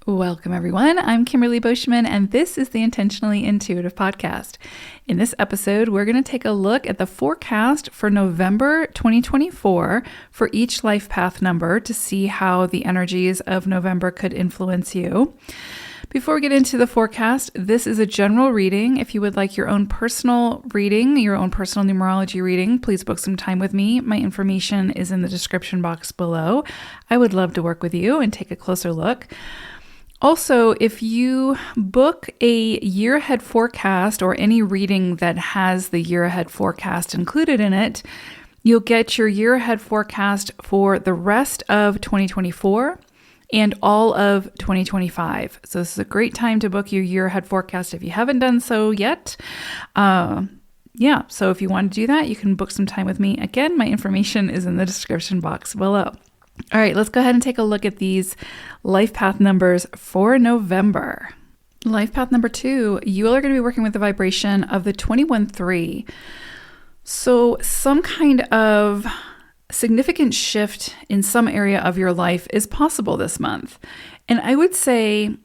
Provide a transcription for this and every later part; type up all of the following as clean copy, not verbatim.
Welcome, everyone. I'm Kimberly Boschman, and this is the Intentionally Intuitive Podcast. In this episode, we're going to take a look at the forecast for November 2024 for each life path number to see how the energies of November could influence you. Before we get into the forecast, this is a general reading. If you would like your own personal reading, your own personal numerology reading, please book some time with me. My information is in the description box below. I would love to work with you and take a closer look. Also, if you book a year ahead forecast or any reading that has the year ahead forecast included in it, you'll get your year ahead forecast for the rest of 2024 and all of 2025. So this is a great time to book your year ahead forecast if you haven't done so yet. So if you want to do that, you can book some time with me. Again, my information is in the description box below. All right, let's go ahead and take a look at these life path numbers for November. Life path number 2, you are going to be working with the vibration of the 21-3. So some kind of significant shift in some area of your life is possible this month. And I would say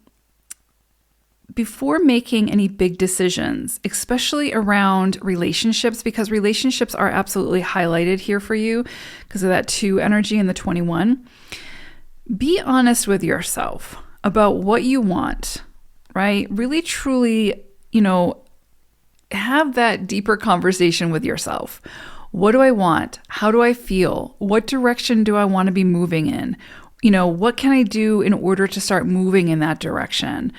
before making any big decisions, especially around relationships, because relationships are absolutely highlighted here for you because of that 2 energy and the 21, be honest with yourself about what you want, right? Really, truly, have that deeper conversation with yourself. What do I want? How do I feel? What direction do I want to be moving in? What can I do in order to start moving in that direction?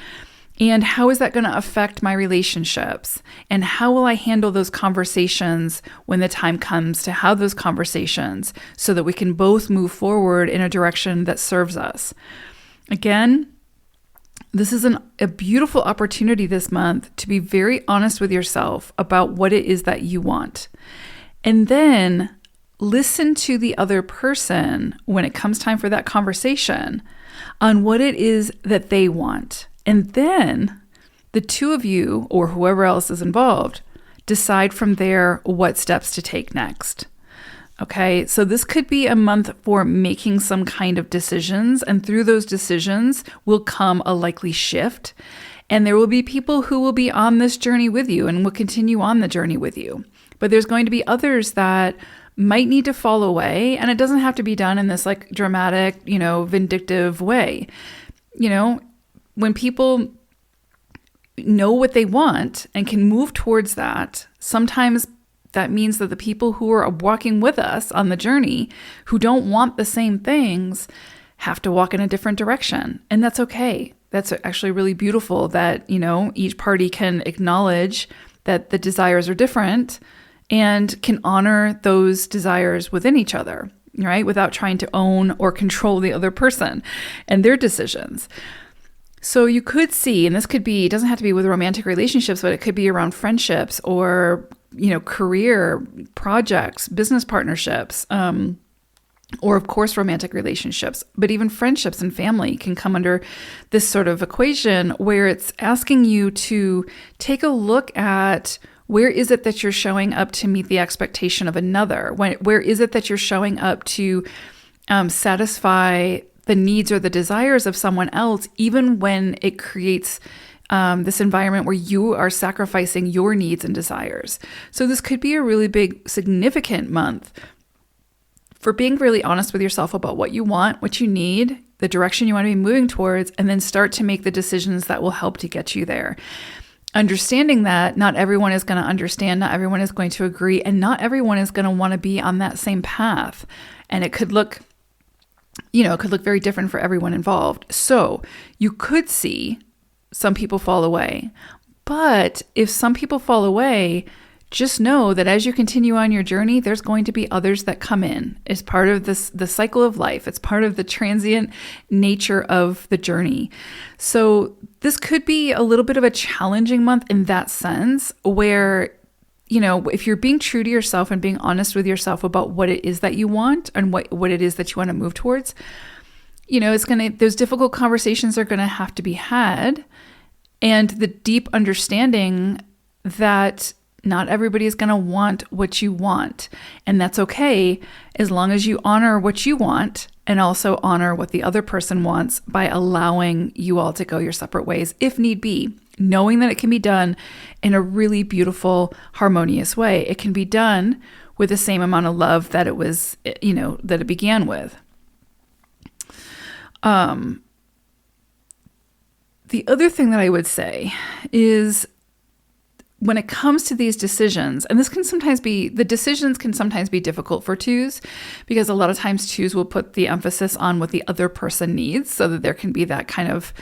And how is that going to affect my relationships? And how will I handle those conversations when the time comes to have those conversations so that we can both move forward in a direction that serves us? Again, this is a beautiful opportunity this month to be very honest with yourself about what it is that you want. And then listen to the other person when it comes time for that conversation on what it is that they want. And then the 2 of you, or whoever else is involved, decide from there what steps to take next. Okay, so this could be a month for making some kind of decisions, and through those decisions will come a likely shift. And there will be people who will be on this journey with you and will continue on the journey with you. But there's going to be others that might need to fall away, and it doesn't have to be done in this dramatic, vindictive way. When people know what they want and can move towards that, sometimes that means that the people who are walking with us on the journey who don't want the same things have to walk in a different direction. And that's okay. That's actually really beautiful that, each party can acknowledge that the desires are different and can honor those desires within each other, right? Without trying to own or control the other person and their decisions. So you could see, and this could be, it doesn't have to be with romantic relationships, but it could be around friendships or, career projects, business partnerships, or of course, romantic relationships, but even friendships and family can come under this sort of equation where it's asking you to take a look at where is it that you're showing up to meet the expectation of another? Where is it that you're showing up to satisfy the needs or the desires of someone else, even when it creates this environment where you are sacrificing your needs and desires? So this could be a really big, significant month for being really honest with yourself about what you want, what you need, the direction you want to be moving towards, and then start to make the decisions that will help to get you there. Understanding that not everyone is going to understand, not everyone is going to agree, and not everyone is going to want to be on that same path. And it could look very different for everyone involved. So you could see some people fall away. But if some people fall away, just know that as you continue on your journey, there's going to be others that come in. It's part of the cycle of life. It's part of the transient nature of the journey. So this could be a little bit of a challenging month in that sense where, if you're being true to yourself and being honest with yourself about what it is that you want and what it is that you want to move towards, those difficult conversations are going to have to be had. And the deep understanding that not everybody is going to want what you want. And that's okay as long as you honor what you want and also honor what the other person wants by allowing you all to go your separate ways if need be, knowing that it can be done in a really beautiful, harmonious way. It can be done with the same amount of love that it was, that it began with. The other thing that I would say is, when it comes to these decisions, and the decisions can sometimes be difficult for twos, because a lot of times twos will put the emphasis on what the other person needs, so that there can be that kind of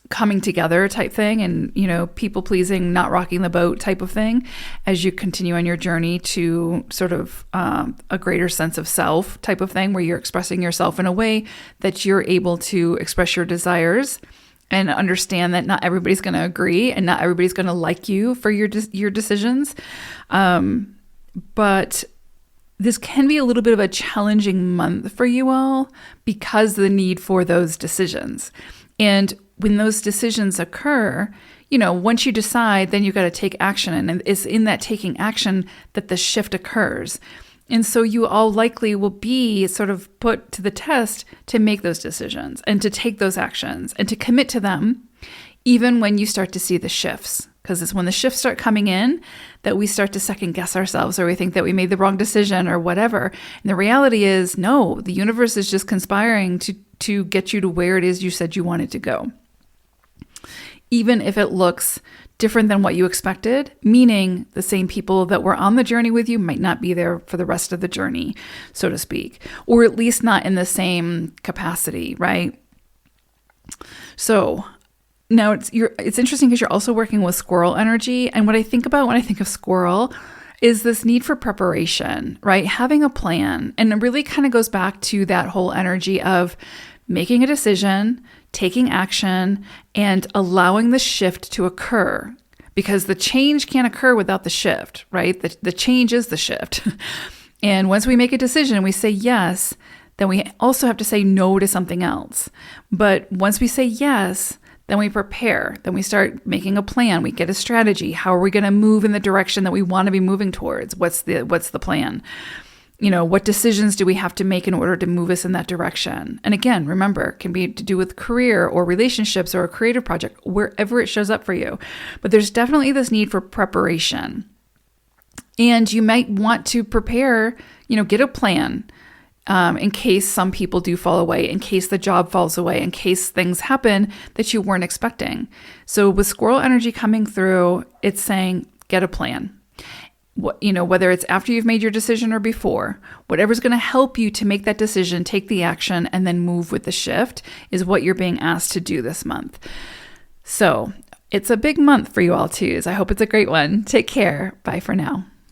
coming together type thing, and, people pleasing, not rocking the boat type of thing, as you continue on your journey to sort of a greater sense of self type of thing, where you're expressing yourself in a way that you're able to express your desires and understand that not everybody's going to agree and not everybody's going to like you for your decisions. But this can be a little bit of a challenging month for you all because of the need for those decisions. And when those decisions occur, once you decide, then you've got to take action. And it's in that taking action that the shift occurs. And so you all likely will be sort of put to the test to make those decisions and to take those actions and to commit to them, even when you start to see the shifts. Because it's when the shifts start coming in that we start to second guess ourselves, or we think that we made the wrong decision or whatever. And the reality is, no, the universe is just conspiring to get you to where it is you said you wanted to go. Even if it looks different than what you expected, meaning the same people that were on the journey with you might not be there for the rest of the journey, so to speak, or at least not in the same capacity, right? So now it's interesting because you're also working with squirrel energy. And what I think about when I think of squirrel is this need for preparation, right? Having a plan. And it really kind of goes back to that whole energy of making a decision, taking action, and allowing the shift to occur, because the change can't occur without the shift, right? The change is the shift. And once we make a decision and we say yes, then we also have to say no to something else. But once we say yes, then we prepare, then we start making a plan, we get a strategy. How are we going to move in the direction that we want to be moving towards? What's the plan? What decisions do we have to make in order to move us in that direction? And again, remember, it can be to do with career or relationships or a creative project, wherever it shows up for you. But there's definitely this need for preparation. And you might want to prepare, get a plan in case some people do fall away, in case the job falls away, in case things happen that you weren't expecting. So with squirrel energy coming through, it's saying, get a plan. Whether it's after you've made your decision or before, whatever's going to help you to make that decision, take the action, and then move with the shift is what you're being asked to do this month. So it's a big month for you all twos. I hope it's a great one. Take care. Bye for now.